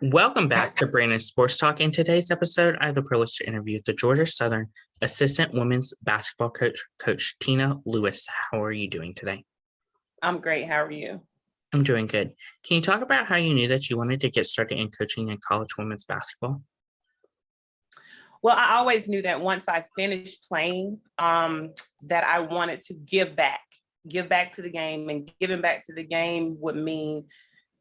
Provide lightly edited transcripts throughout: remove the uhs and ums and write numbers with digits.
Welcome back to Brandon Sports Talk. In today's episode, I have the privilege to interview the Georgia Southern assistant women's basketball coach, Coach Tina Lewis. How are you doing today? I'm great. How are you? I'm doing good. Can you talk about how you knew that you wanted to get started in coaching in college women's basketball? Well, I always knew that once I finished playing, that I wanted to give back to the game, and giving back to the game would mean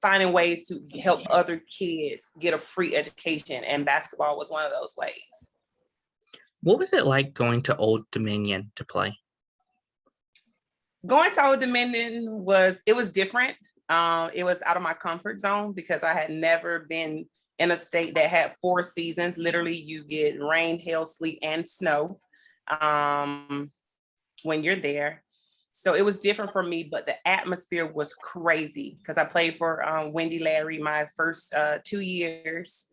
finding ways to help other kids get a free education, and basketball was one of those ways. What was it like going to Old Dominion to play? Going to Old Dominion was different. It was out of my comfort zone because I had never been in a state that had 4 seasons. Literally, you get rain, hail, sleet, and snow when you're there. So it was different for me, but the atmosphere was crazy because I played for Wendy Larry my first 2 years,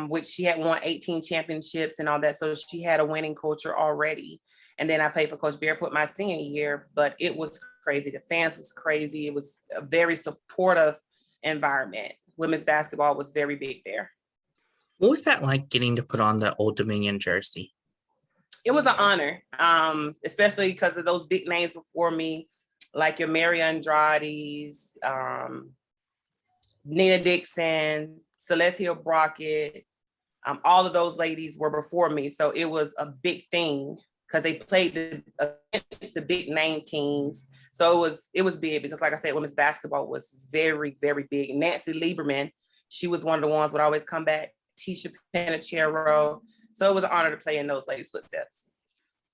which she had won 18 championships and all that. So she had a winning culture already. And then I played for Coach Barefoot my senior year, but it was crazy. The fans was crazy. It was a very supportive environment. Women's basketball was very big there. What was that like getting to put on the Old Dominion jersey? It was an honor, especially because of those big names before me, like your Mary Andrades, Nina Dixon, Celeste Hill Brockett. All of those ladies were before me. So it was a big thing because they played against the big name teams. So it was big because, like I said, women's basketball was very, very big. Nancy Lieberman, she was one of the ones would always come back. Tisha Panachero. So it was an honor to play in those ladies' footsteps.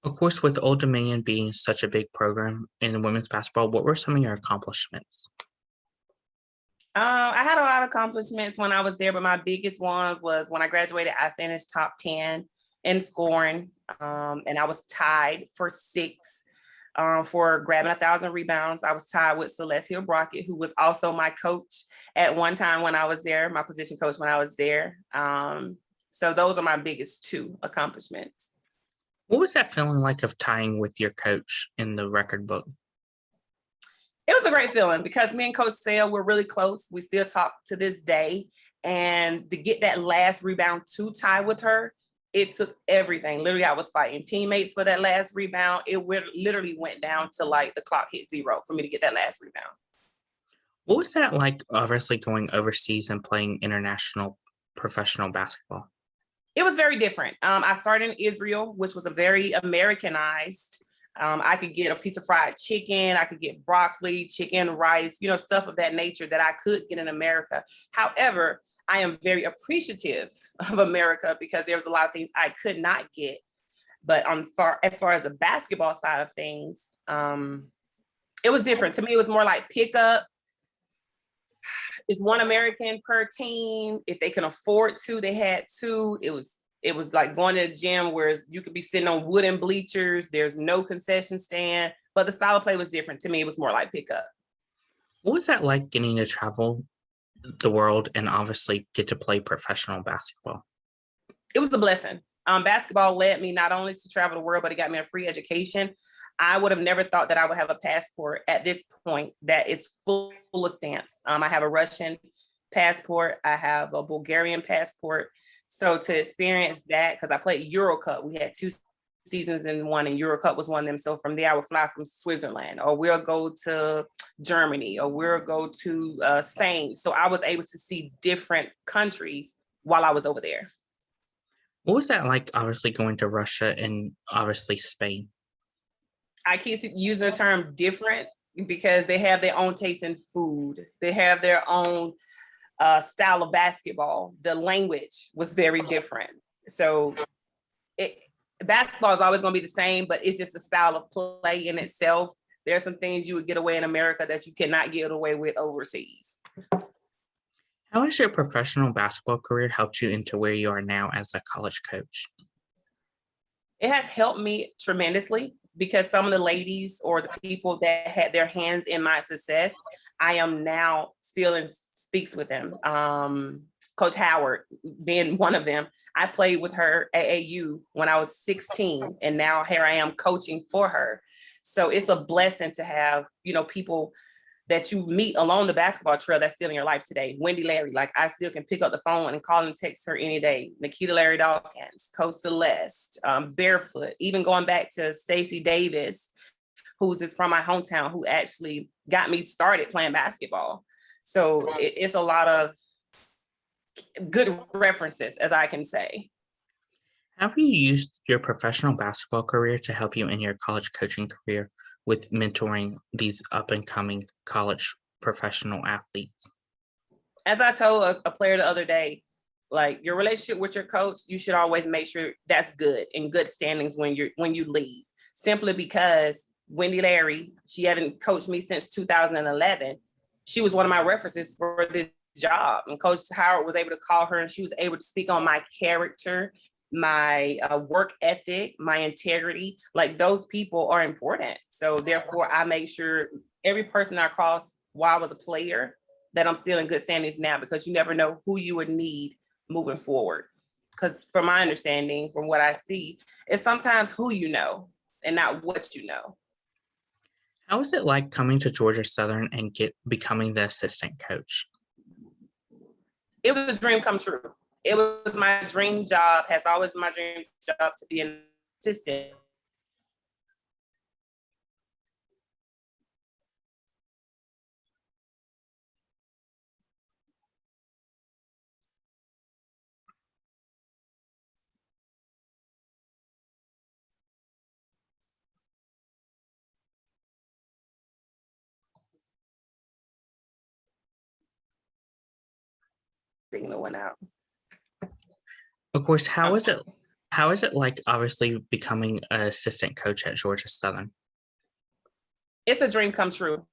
Of course, with Old Dominion being such a big program in women's basketball, what were some of your accomplishments? I had a lot of accomplishments when I was there, but my biggest one was when I graduated, I finished top 10 in scoring, and I was tied for 6 for grabbing 1,000 rebounds. I was tied with Celeste Hill Brockett, who was also my coach at one time when I was there, my position coach when I was there. So those are my biggest 2 accomplishments. What was that feeling like of tying with your coach in the record book? It was a great feeling because me and Coach Sale were really close. We still talk to this day. And to get that last rebound to tie with her, it took everything. Literally, I was fighting teammates for that last rebound. It literally went down to like the clock hit 0 for me to get that last rebound. What was that like, obviously, going overseas and playing international professional basketball? It was very different. I started in Israel, which was a very Americanized. I could get a piece of fried chicken. I could get broccoli, chicken, rice, stuff of that nature that I could get in America. However, I am very appreciative of America because there was a lot of things I could not get. But as far as the basketball side of things, it was different. To me, it was more like pickup. It's 1 American per team. If they can afford to, they had 2. It was like going to a gym where you could be sitting on wooden bleachers. There's no concession stand, but the style of play was different. To me, it was more like pickup. What was that like getting to travel the world and obviously get to play professional basketball? It was a blessing. Basketball led me not only to travel the world, but it got me a free education. I would have never thought that I would have a passport at this point that is full of stamps. I have a Russian passport. I have a Bulgarian passport. So to experience that, because I played Euro Cup, we had 2 seasons in one, and Euro Cup was one of them. So from there, I would fly from Switzerland, or we'll go to Germany, or we'll go to Spain. So I was able to see different countries while I was over there. What was that like, obviously, going to Russia and obviously Spain? I keep using the term different because they have their own taste in food. They have their own style of basketball. The language was very different. So basketball is always going to be the same, but it's just a style of play in itself. There are some things you would get away in America that you cannot get away with overseas. How has your professional basketball career helped you into where you are now as a college coach? It has helped me tremendously because some of the ladies or the people that had their hands in my success, I am now still in speaks with them. Coach Howard being one of them. I played with her at AAU when I was 16, and now here I am coaching for her. So it's a blessing to have, people that you meet along the basketball trail that's still in your life today. Wendy Larry, like I still can pick up the phone and call and text her any day. Nikita Larry Dawkins, Coach Celeste, Barefoot, even going back to Stacey Davis, who's is from my hometown, who actually got me started playing basketball. So it's a lot of good references, as I can say. Have you used your professional basketball career to help you in your college coaching career with mentoring these up and coming college professional athletes? As I told a player the other day, like your relationship with your coach, you should always make sure that's good, in good standings when you leave. Simply because Wendy Larry, she hadn't coached me since 2011. She was one of my references for this job, and Coach Howard was able to call her, and she was able to speak on my character, my work ethic, my integrity. Like those people are important. So therefore, I make sure every person I cross while I was a player, that I'm still in good standings now, because you never know who you would need moving forward. Because from my understanding, from what I see, it's sometimes who you know and not what you know. How was it like coming to Georgia Southern and becoming the assistant coach? It was a dream come true. It was my dream job, has always been my dream job, to be an assistant. Signal went out. Of course, how is it like obviously becoming an assistant coach at Georgia Southern? It's a dream come true.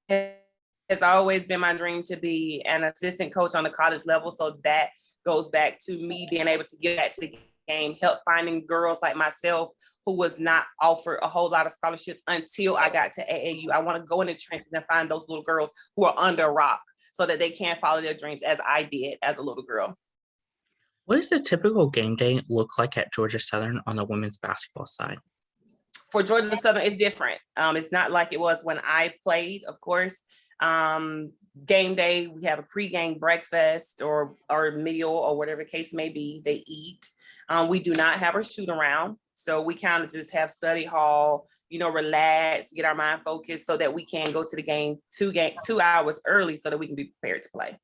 It's always been my dream to be an assistant coach on the college level. So that goes back to me being able to get back to the game, help finding girls like myself who was not offered a whole lot of scholarships until I got to AAU. I want to go in the trenches and find those little girls who are under a rock so that they can follow their dreams, as I did as a little girl. What does a typical game day look like at Georgia Southern on the women's basketball side? For Georgia Southern, it's different. It's not like it was when I played, of course. Game day, we have a pregame breakfast or meal or whatever the case may be, they eat. We do not have our shoot around. So we kind of just have study hall, relax, get our mind focused so that we can go to the game 2 hours early so that we can be prepared to play.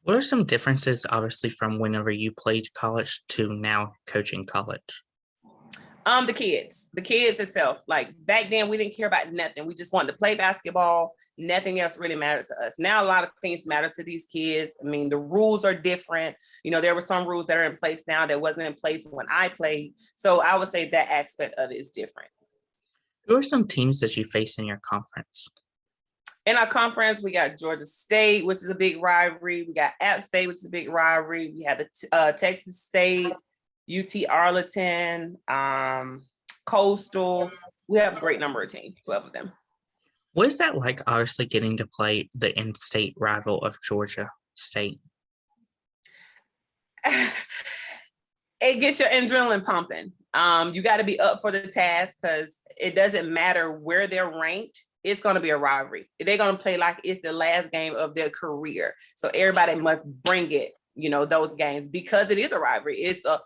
What are some differences, obviously, from whenever you played college to now coaching college? The kids itself. Like back then, we didn't care about nothing. We just wanted to play basketball. Nothing else really mattered to us. Now, a lot of things matter to these kids. I mean, the rules are different. There were some rules that are in place now that wasn't in place when I played. So I would say that aspect of it is different. Who are some teams that you face in your conference? In our conference, we got Georgia State, which is a big rivalry. We got App State, which is a big rivalry. We have the Texas State, UT Arlington, Coastal. We have a great number of teams, 12 of them. What is that like, obviously, getting to play the in-state rival of Georgia State? It gets your adrenaline pumping. You got to be up for the task, because it doesn't matter where they're ranked. It's going to be a rivalry. They're going to play like it's the last game of their career. So everybody must bring it, those games, because it is a rivalry. It's a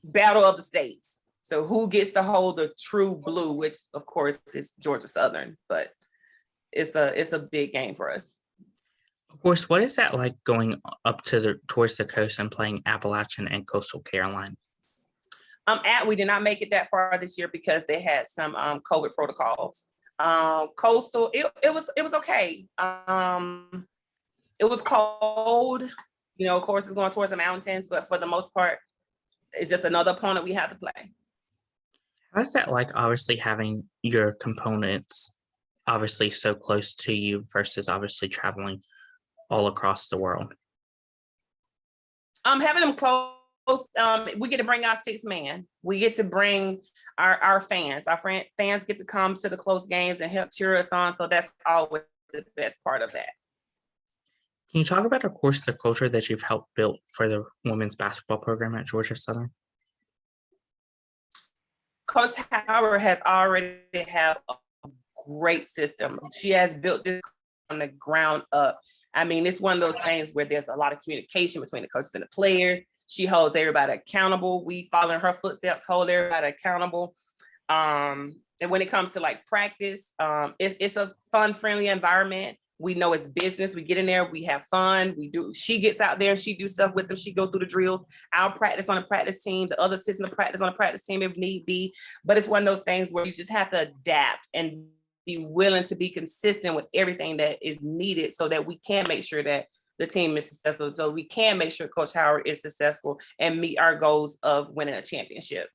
battle of the states. So who gets to hold the true blue, which of course is Georgia Southern, but it's a big game for us. Of course, what is that like going up towards the coast and playing Appalachian and Coastal Carolina? We did not make it that far this year because they had some COVID protocols. Coastal, it was okay. It was cold, of course it's going towards the mountains, but for the most part, it's just another opponent we have to play. How's that like, obviously, having your components obviously so close to you versus obviously traveling all across the world? Having them close, we get to bring our 6 man. We get to bring our fans. Our fans get to come to the close games and help cheer us on. So that's always the best part of that. Can you talk about, of course, the culture that you've helped build for the women's basketball program at Georgia Southern? Coach Howard has already have a great system. She has built this on the ground up. I mean, it's one of those things where there's a lot of communication between the coaches and the players. She holds everybody accountable. We follow in her footsteps, hold everybody accountable. And when it comes to like practice, it's a fun, friendly environment. We know it's business. We get in there, we have fun. We do. She gets out there and she do stuff with them. She go through the drills. I'll practice on a practice team. The other assistant practice on a practice team if need be. But it's one of those things where you just have to adapt and be willing to be consistent with everything that is needed so that we can make sure that the team is successful. So we can make sure Coach Howard is successful and meet our goals of winning a championship.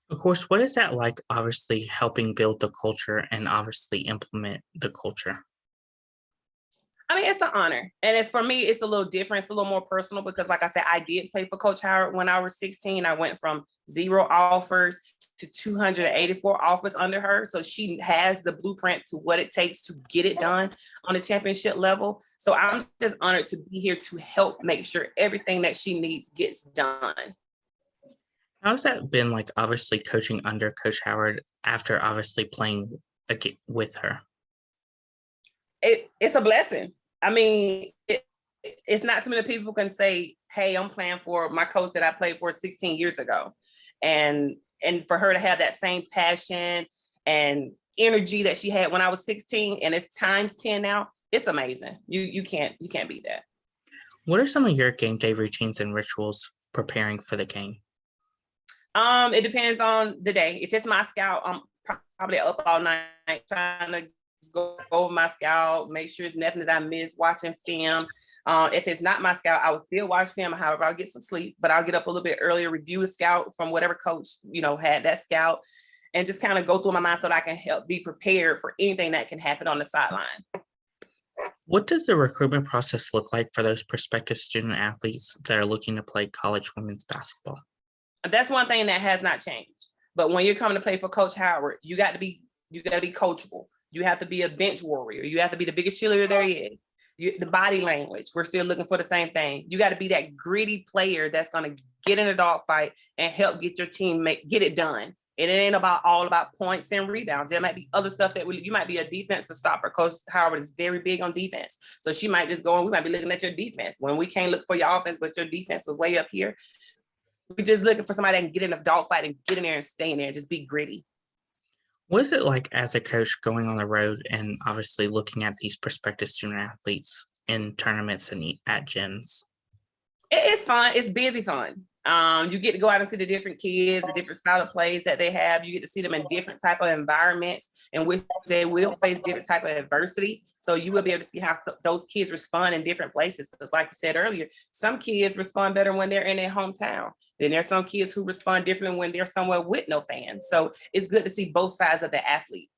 Of course, what is that like, obviously, helping build the culture and obviously implement the culture? I mean, it's an honor. And it's for me, it's a little different. It's a little more personal because, like I said, I did play for Coach Howard when I was 16. I went from 0 offers to 284 offers under her. So she has the blueprint to what it takes to get it done on a championship level. So I'm just honored to be here to help make sure everything that she needs gets done. How's that been like, obviously, coaching under Coach Howard after obviously playing with her? It's a blessing. I mean, it's not too many people can say, hey, I'm playing for my coach that I played for 16 years ago. And for her to have that same passion and energy that she had when I was 16 and it's times 10 now, it's amazing. You can't beat that. What are some of your game day routines and rituals preparing for the game? It depends on the day. If it's my scout, I'm probably up all night trying to go over my scout, make sure it's nothing that I miss, watching film. If it's not my scout, I will still watch film. However, I'll get some sleep, but I'll get up a little bit earlier, review a scout from whatever coach, had that scout, and just kind of go through my mind so that I can help be prepared for anything that can happen on the sideline. What does the recruitment process look like for those prospective student athletes that are looking to play college women's basketball? That's one thing that has not changed. But when you're coming to play for Coach Howard, you got to be coachable. You have to be a bench warrior. You have to be the biggest cheerleader there is. The body language, we're still looking for the same thing. You got to be that gritty player that's going to get in a dogfight and help get your team get it done. And it ain't all about points and rebounds. There might be other stuff that you might be a defensive stopper. Coach Howard is very big on defense. So she might just go and we might be looking at your defense when we can't look for your offense, but your defense was way up here. We're just looking for somebody that can get in a dogfight and get in there and stay in there and just be gritty. What is it like as a coach going on the road and obviously looking at these prospective student athletes in tournaments and at gyms? It's fun. It's busy fun. You get to go out and see the different kids, the different style of plays that they have. You get to see them in different type of environments in which they will face different type of adversity. So you will be able to see how those kids respond in different places. Because like you said earlier, some kids respond better when they're in their hometown. Then there's some kids who respond differently when they're somewhere with no fans. So it's good to see both sides of the athlete.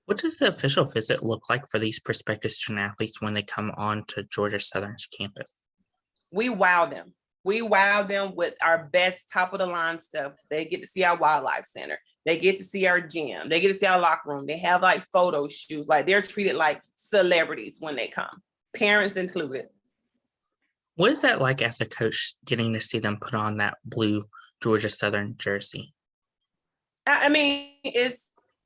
What does the official visit look like for these prospective student athletes when they come on to Georgia Southern's campus? We wow them. We wow them with our best top of the line stuff. They get to see our wildlife center. They get to see our gym. They get to see our locker room. They have like photo shoots. Like they're treated like celebrities when they come, parents included. What is that like as a coach getting to see them put on that blue Georgia Southern jersey? I mean,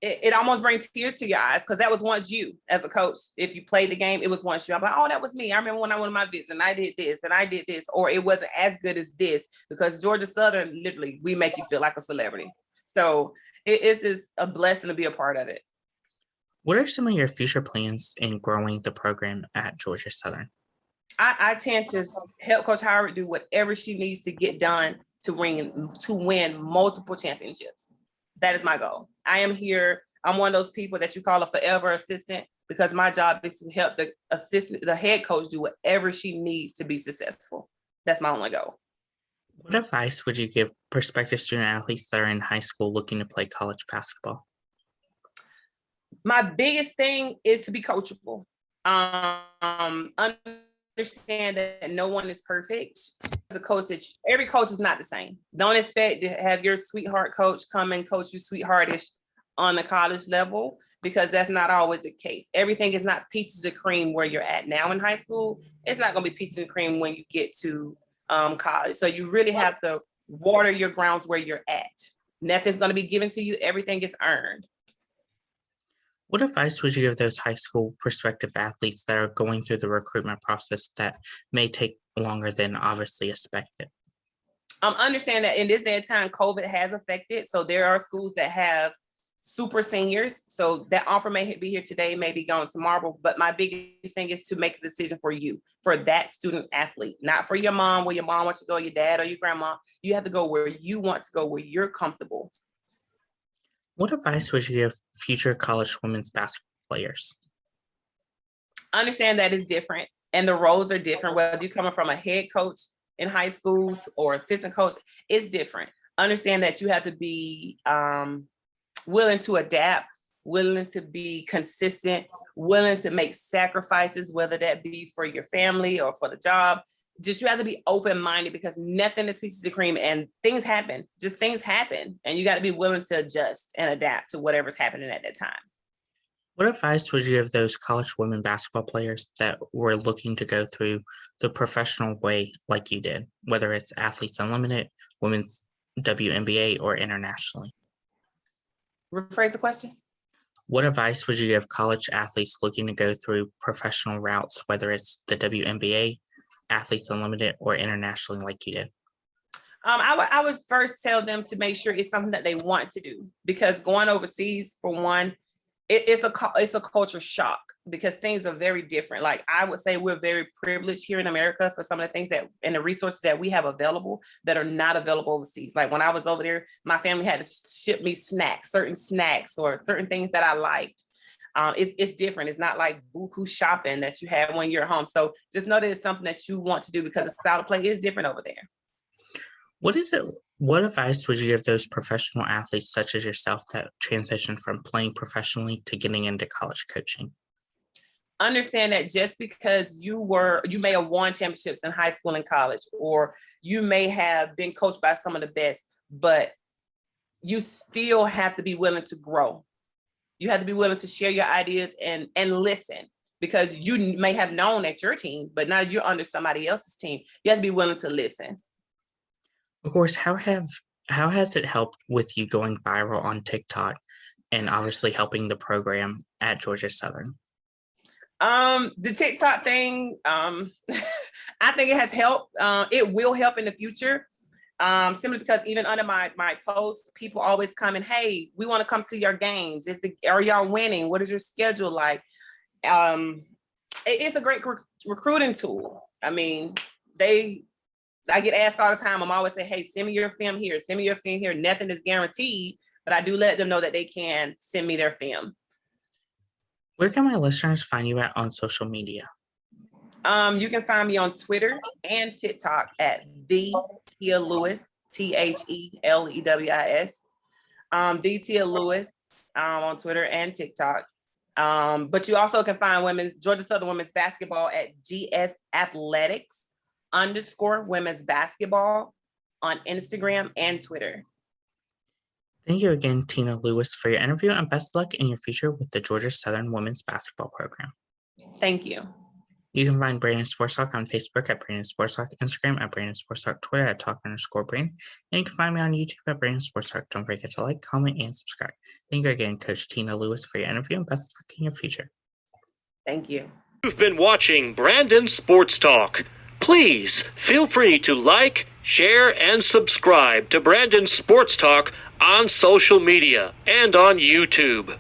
it almost brings tears to your eyes because that was once you as a coach. If you played the game, it was once you. I'm like, oh, that was me. I remember when I went on my visit and I did this and I did this, or it wasn't as good as this because Georgia Southern, literally, we make you feel like a celebrity. So it's just a blessing to be a part of it. What are some of your future plans in growing the program at Georgia Southern? I tend to help Coach Howard do whatever she needs to get done to win multiple championships. That is my goal. I am here. I'm one of those people that you call a forever assistant because my job is to help the head coach do whatever she needs to be successful. That's my only goal. What advice would you give prospective student athletes that are in high school looking to play college basketball? My biggest thing is to be coachable. Understand that no one is perfect. Every coach is not the same. Don't expect to have your sweetheart coach come and coach you sweetheartish on the college level because that's not always the case. Everything is not peaches and cream where you're at now in high school. It's not going to be peaches and cream when you get to college. So you really have to water your grounds where you're at. Nothing's going to be given to you. Everything is earned. What advice would you give those high school prospective athletes that are going through the recruitment process that may take longer than obviously expected? Understand that in this day and time, COVID has affected. So there are schools that have super seniors. So that offer may be here today, may be gone tomorrow. But my biggest thing is to make a decision for you, for that student athlete, not for your mom, where your mom wants to go, your dad or your grandma. You have to go where you want to go, where you're comfortable. What advice would you give future college women's basketball players? Understand that it's different and the roles are different. Whether you're coming from a head coach in high school or assistant coach, it's different. Understand that you have to be willing to adapt, willing to be consistent, willing to make sacrifices, whether that be for your family or for the job. Just you have to be open-minded because nothing is pieces of cream and things happen. Just things happen. And you got to be willing to adjust and adapt to whatever's happening at that time. What advice would you give those college women basketball players that were looking to go through the professional way like you did, whether it's Athletes Unlimited, Women's WNBA, or internationally? Rephrase the question. What advice would you give college athletes looking to go through professional routes, whether it's the WNBA, Athletes Unlimited, or internationally like you did? I would first tell them to make sure it's something that they want to do because going overseas, for one, it's a culture shock because things are very different. Like I would say we're very privileged here in America for some of the things that and the resources that we have available that are not available overseas. Like when I was over there, my family had to ship me certain snacks or certain things that I liked. It's different. It's not like buku shopping that you have when you're home. So just know that it's something that you want to do because the style of play is different over there. What advice would you give those professional athletes such as yourself that transition from playing professionally to getting into college coaching? Understand that just because you may have won championships in high school and college, or you may have been coached by some of the best, but you still have to be willing to grow. You have to be willing to share your ideas and listen because you may have known at your team, but now you're under somebody else's team. You have to be willing to listen. Of course, how has it helped with you going viral on TikTok and obviously helping the program at Georgia Southern? The TikTok thing, I think it has helped. It will help in the future. Simply because even under my posts, people always come and, hey, we want to come see your games. Are y'all winning? What is your schedule like? It's a great recruiting tool. I mean, I get asked all the time. I'm always saying, hey, send me your film here. Send me your film here. Nothing is guaranteed, but I do let them know that they can send me their film. Where can my listeners find you at on social media? You can find me on Twitter and TikTok at the Tia Lewis, TheLewis, the Tia Lewis on Twitter and TikTok. But you also can find Georgia Southern women's basketball at GS Athletics _women's basketball on Instagram and Twitter. Thank you again, Tina Lewis, for your interview and best luck in your future with the Georgia Southern women's basketball program. Thank you. You can find Brandon Sports Talk on Facebook at Brandon Sports Talk, Instagram at Brandon Sports Talk, Twitter at Talk_Brain, and you can find me on YouTube at Brandon Sports Talk. Don't forget to like, comment, and subscribe. Thank you again, Coach Tina Lewis, for your interview and best luck in your future. Thank you. You've been watching Brandon Sports Talk. Please feel free to like, share, and subscribe to Brandon Sports Talk on social media and on YouTube.